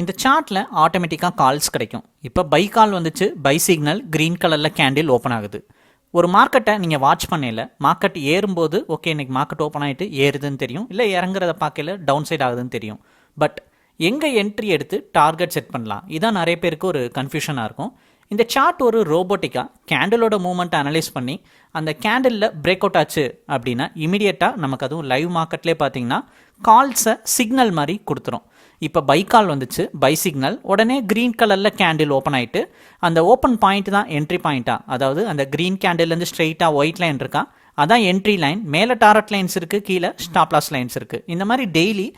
இந்த சார்ட்டில் ஆட்டோமேட்டிக்காக கால்ஸ் கிடைக்கும். இப்போ பை கால் வந்துச்சு, பை சிக்னல் க்ரீன் கலரில் கேண்டில் ஓப்பன் ஆகுது. ஒரு மார்க்கெட்டை நீங்கள் வாட்ச் பண்ணல, மார்க்கெட் ஏறும்போது ஓகே இன்றைக்கி மார்க்கெட் ஓப்பன் ஆகிட்டு ஏறுதுன்னு தெரியும், இல்லை இறங்குறத பார்க்கல டவுன் சைட் ஆகுதுன்னு தெரியும். பட் எங்கே என்ட்ரி எடுத்து டார்கெட் செட் பண்ணலாம், இதான் நிறைய பேருக்கு ஒரு கன்ஃபியூஷனாக இருக்கும். இந்த சார்ட் ஒரு ரோபோட்டிக்காக கேண்டிலோட மூவ்மெண்ட்டை அனலைஸ் பண்ணி அந்த கேண்டிலில் பிரேக் அவுட் ஆச்சு அப்படின்னா இமீடியட்டாக நமக்கு அதுவும் லைவ் மார்க்கெட்லேயே பார்த்தீங்கன்னா கால்ஸை சிக்னல் மாதிரி கொடுத்துரும். இப்போ பை கால் வந்துச்சு, பை சிக்னல், உடனே க்ரீன் கலரில் கேண்டில் ஓப்பன் ஆகிட்டு அந்த ஓப்பன் பாயிண்ட் தான் என்ட்ரி பாயிண்ட்டாக, அதாவது அந்த க்ரீன் கேண்டில்லேருந்து ஸ்ட்ரெயிட்டாக ஒயிட் லைன் இருக்கா அதான் என்ட்ரி லைன், மேலே டாரட் லைன்ஸ் இருக்குது, கீழே ஸ்டாப் லாஸ் லைன்ஸ் இருக்குது. இந்த மாதிரி டெய்லி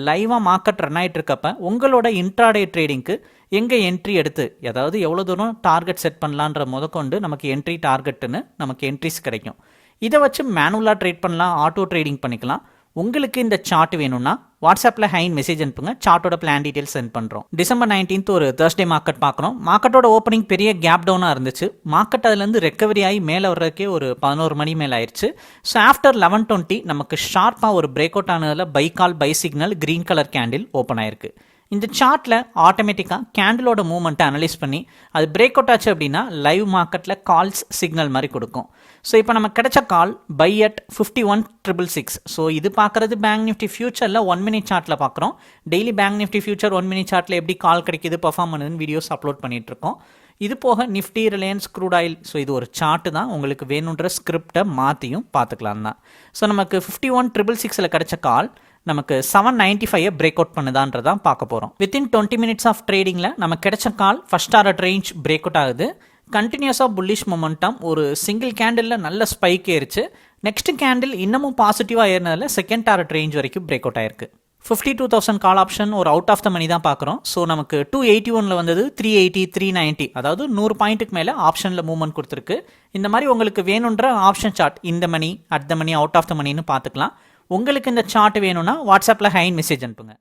லைவாக மார்க்கெட் ரன் ஆகிட்டு இருக்கப்ப உங்களோட இன்ட்ராடே ட்ரேடிங்க்கு எங்கே என்ட்ரி எடுத்து, அதாவது எவ்வளோ தூரம் டார்கெட் செட் பண்ணலான்ற முதற்கொண்டு நமக்கு என்ட்ரி டார்கெட்டுன்னு நமக்கு என்ட்ரிஸ் கிடைக்கும். இதை வச்சு மேனுவலாக ட்ரேட் பண்ணலாம், ஆட்டோ ட்ரேடிங் பண்ணிக்கலாம். உங்களுக்கு இந்த சார்ட் வேணும்னா வாட்ஸ்அப்பில் ஹைன் மெசேஜ் அனுப்புங்க, சார்ட்டோட பிளான் டீட்டெயில்ஸ் சென்ட் பண்ணுறோம். December 19th ஒரு Thursday மார்க்கெட் பார்க்குறோம். மார்க்கெட்டோட ஓப்பனிங் பெரிய கேப் டவுனாக இருந்துச்சு. மார்க்கெட் அதுலேருந்து ரெக்கவரி ஆகி மேலே வர்றதுக்கே ஒரு 11 மணி மேலே ஆயிடுச்சு. ஸோ ஆஃப்டர் 11:20 நமக்கு ஷார்ப்பாக ஒரு பிரேக் அவுட் ஆனதில் buy call buy signal green colour candle open ஆயிருக்கு. இந்த சார்ட்டில் ஆட்டோமேட்டிக்காக கேண்டிலோட மூவ்மெண்ட்டை அனலைஸ் பண்ணி அது பிரேக் அவுட் ஆச்சு அப்படின்னா லைவ் மார்க்கெட்டில் கால்ஸ் சிக்னல் மாதிரி கொடுக்கும். ஸோ இப்போ நமக்கு கிடைச்ச கால் பை அட் 51,666. ஸோ இது பார்க்குறது பேங்க் நிஃப்டி ஃபியூச்சரில் 1 minute சார்ட்டில் பார்க்குறோம். Daily bank Nifty future 1 minute சார்ட்டில் எப்படி கால் கிடைக்கிது, பர்ஃபார்ம் பண்ணுதுன்னு வீடியோஸ் அப்லோட் பண்ணிகிட்ருக்கோம். இது போக Nifty, Reliance, crude oil, so இது ஒரு சார்ட்டு தான், உங்களுக்கு வேணுன்ற ஸ்கிரிப்டை மாற்றியும் பார்த்துக்கலாம் தான். ஸோ நமக்கு 51,666 கிடைச்ச கால் நமக்கு 795 பிரேக் அவுட் பண்ணுதான்றதான் பார்க்க போகிறோம். வித்தின் 20 minutes ஆஃப் ட்ரேடிங்கில் நமக்கு கிடைச்ச call first target range break out ஆகுது. கண்டினியூஸாக புல்லிஷ் மொமெண்டம், ஒரு சிங்கிள் கேண்டிலில் நல்ல ஸ்பைக் ஏறிச்சு. நெக்ஸ்ட் கேண்டில் இன்னமும் பாசிட்டிவாக ஏறினதில் செகண்ட் டாரட் ரேஞ்ச் வரைக்கும் பிரேக் அவுட் ஆயிருக்கு. 52,000 கால் ஆப்ஷன் ஒரு அவுட் ஆஃப் த மணி தான் பார்க்குறோம். ஸோ நமக்கு 281 வந்தது, 380, 390, அதாவது 100 பாயிண்ட்டுக்கு மேலே ஆப்ஷனில் மூவ்மெண்ட் கொடுத்துருக்கு. இந்த மாதிரி உங்களுக்கு வேணுன்ற ஆப்ஷன் சார்ட் இந்த money, at the money, out of the மணின்னு பார்த்துக்கலாம். உங்களுக்கு இந்த சார்ட் வேணும்னா வாட்ஸ்அப்பில் ஹைன் மெசேஜ் அனுப்புங்க.